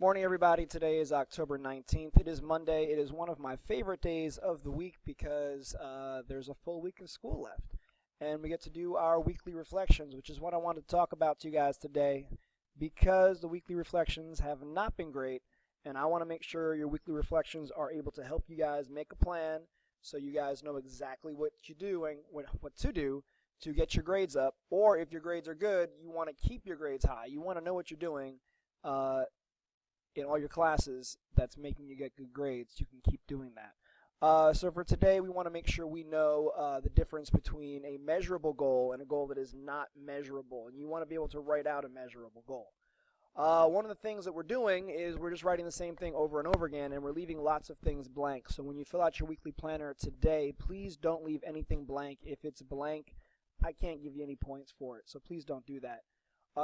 Morning, everybody. Today is October 19th. It is Monday. It is one of my favorite days of the week because there's a full week of school left. And we get to do our weekly reflections, which is what I want to talk about to you guys today because the weekly reflections have not been great. And I want to make sure your weekly reflections are able to help you guys make a plan so you guys know exactly what you do and what to do to get your grades up. Or if your grades are good, you want to keep your grades high. You want to know what you're doing in all your classes that's making you get good grades. You can keep doing that. So for today, we want to make sure we know the difference between a measurable goal and a goal that is not measurable. And you want to be able to write out a measurable goal. One of the things that we're doing is we're just writing the same thing over and over again, and we're leaving lots of things blank. So when you fill out your weekly planner today, please don't leave anything blank. If it's blank, I can't give you any points for it, so please don't do that.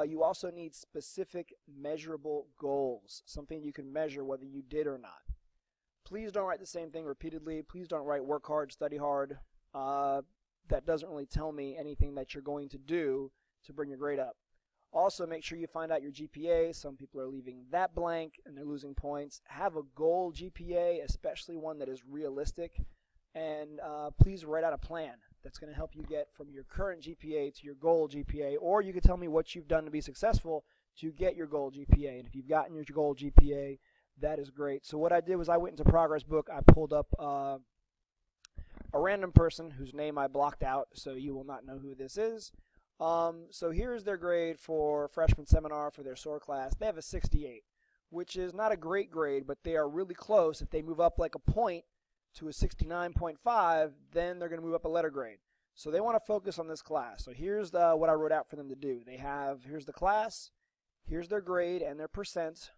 You also need specific measurable goals, something you can measure whether you did or not. Please don't write the same thing repeatedly. Please don't write work hard, study hard. That doesn't really tell me anything that you're going to do to bring your grade up. Also, make sure you find out your GPA. Some people are leaving that blank and they're losing points. Have a goal GPA, especially one that is realistic. And please write out a plan that's going to help you get from your current GPA to your goal GPA, or you can tell me what you've done to be successful to get your goal GPA. And if you've gotten your goal GPA, that is great. So what I did was I went into Progress Book. I pulled up a random person whose name I blocked out, so you will not know who this is. So here's their grade for freshman seminar for their SOAR class. They have a 68, which is not a great grade, but they are really close. If they move up like a point to a 69.5, then they're going to move up a letter grade. So they want to focus on this class. So here's what I wrote out for them to do. Here's the class, here's their grade and their percent,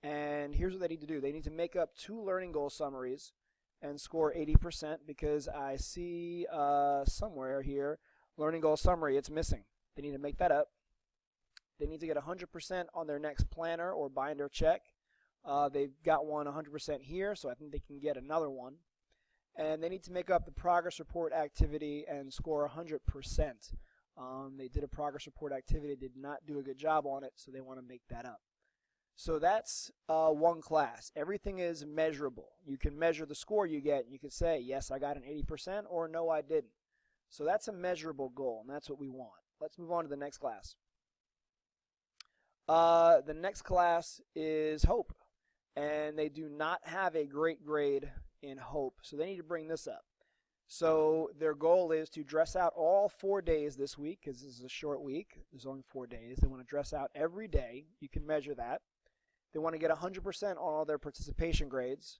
and here's what they need to do. They need to make up 2 learning goal summaries and score 80% because I see somewhere here, learning goal summary, it's missing. They need to make that up. They need to get 100% on their next planner or binder check. They've got one 100% here, so I think they can get another one. And they need to make up the progress report activity and score 100%. They did a progress report activity, did not do a good job on it, so they want to make that up. So that's one class. Everything is measurable. You can measure the score you get. You can say, yes, I got an 80%, or no, I didn't. So that's a measurable goal, and that's what we want. Let's move on to the next class. The next class is Hope. And they do not have a great grade in Hope, so they need to bring this up. So their goal is to dress out all 4 days this week, because this is a short week. There's only 4 days. They want to dress out every day. You can measure that. They want to get 100% on all their participation grades.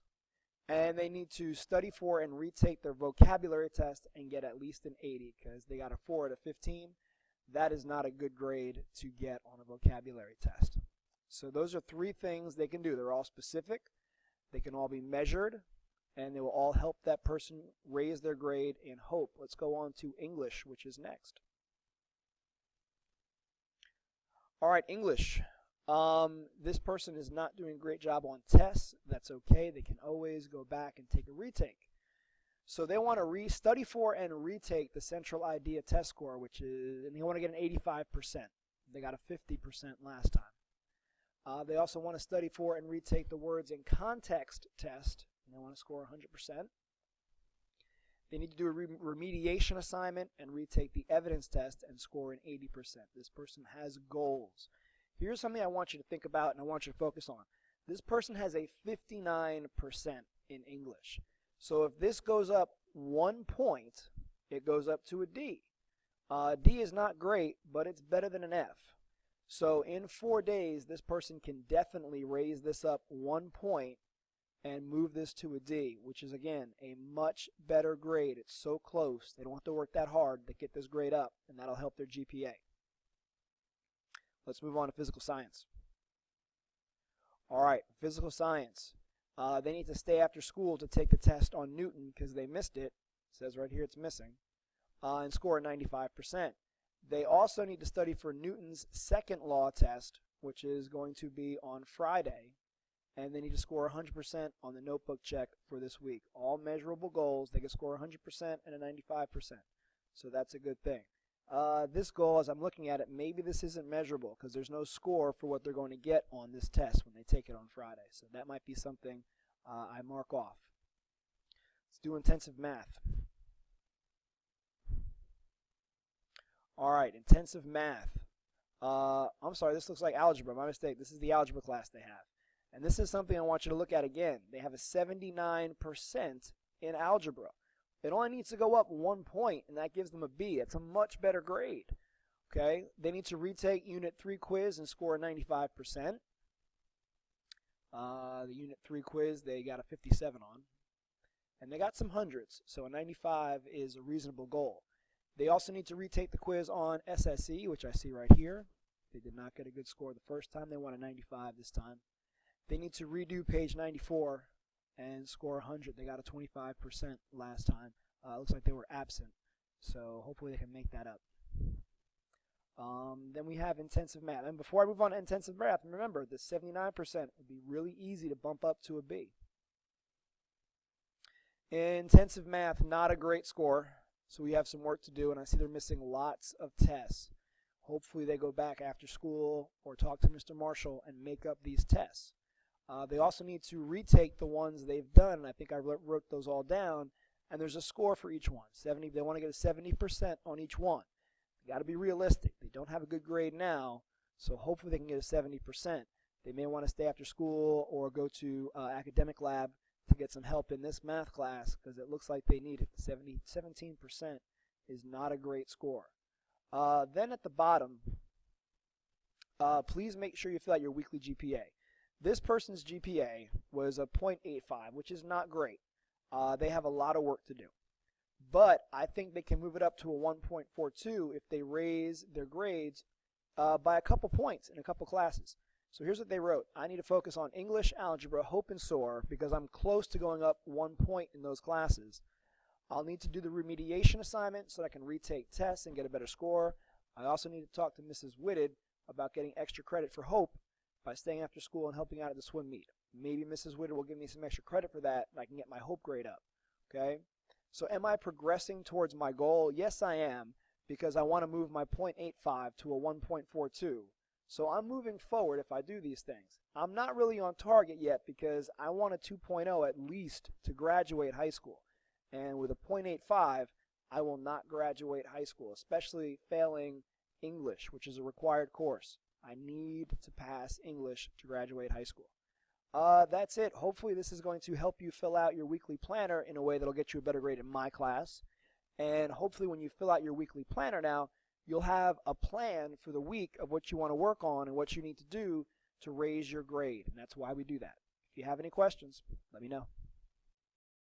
And they need to study for and retake their vocabulary test and get at least an 80, because they got a 4 out of 15. That is not a good grade to get on a vocabulary test. So those are 3 things they can do. They're all specific, they can all be measured, and they will all help that person raise their grade in Hope. Let's go on to English, which is next. All right, English. This person is not doing a great job on tests. That's okay. They can always go back and take a retake. So they want to study for and retake the central idea test score, and they want to get an 85%. They got a 50% last time. They also want to study for and retake the words in context test, and they want to score 100%. They need to do a remediation assignment and retake the evidence test and score an 80%. This person has goals. Here's something I want you to think about and I want you to focus on. This person has a 59% in English. So if this goes up 1 point, it goes up to a D. D is not great, but it's better than an F. So in 4 days, this person can definitely raise this up 1 point and move this to a D, which is, again, a much better grade. It's so close. They don't have to work that hard to get this grade up, and that'll help their GPA. Let's move on to physical science. All right, physical science. They need to stay after school to take the test on Newton because they missed it. It says right here it's missing. And score a 95%. They also need to study for Newton's second law test, which is going to be on Friday. And they need to score 100% on the notebook check for this week. All measurable goals. They can score 100% and a 95%. So that's a good thing. This goal, as I'm looking at it, maybe this isn't measurable because there's no score for what they're going to get on this test when they they take it on Friday. So that might be something I mark off. Let's do intensive math. All right, intensive math. I'm sorry, this looks like algebra. My mistake. This is the algebra class they have. And this is something I want you to look at again. They have a 79% in algebra. It only needs to go up 1 point, and that gives them a B. It's a much better grade. Okay, they need to retake Unit 3 quiz and score 95%. The Unit 3 quiz they got a 57 on. And they got some hundreds, so a 95 is a reasonable goal. They also need to retake the quiz on SSE, which I see right here. They did not get a good score the first time. They want a 95 this time. They need to redo page 94 and score 100. They got a 25% last time. Looks like they were absent, so hopefully they can make that up. Then we have intensive math. And before I move on to intensive math, remember the 79% would be really easy to bump up to a B. Intensive math, not a great score, so we have some work to do, and I see they're missing lots of tests. Hopefully they go back after school or talk to Mr. Marshall and make up these tests. They also need to retake the ones they've done, and I think I wrote those all down, and there's a score for each one. They want to get a 70% on each one. They got to be realistic. They don't have a good grade now, so hopefully they can get a 70%. They may want to stay after school or go to academic lab to get some help in this math class because it looks like they need it. 17% is not a great score. Then at the bottom, please make sure you fill out your weekly GPA. This person's GPA was a .85, which is not great. They have a lot of work to do. But I think they can move it up to a 1.42 if they raise their grades by a couple points in a couple classes. So here's what they wrote. I need to focus on English, algebra, hope, and SOAR because I'm close to going up 1 point in those classes. I'll need to do the remediation assignment so that I can retake tests and get a better score. I also need to talk to Mrs. Whitted about getting extra credit for hope by staying after school and helping out at the swim meet. Maybe Mrs. Whitted will give me some extra credit for that and I can get my hope grade up. Okay? So am I progressing towards my goal? Yes, I am, because I want to move my .85 to a 1.42. So I'm moving forward if I do these things. I'm not really on target yet because I want a 2.0 at least to graduate high school. And with a .85, I will not graduate high school, especially failing English, which is a required course. I need to pass English to graduate high school. That's it. Hopefully this is going to help you fill out your weekly planner in a way that will get you a better grade in my class. And hopefully when you fill out your weekly planner now, you'll have a plan for the week of what you want to work on and what you need to do to raise your grade. And that's why we do that. If you have any questions, let me know.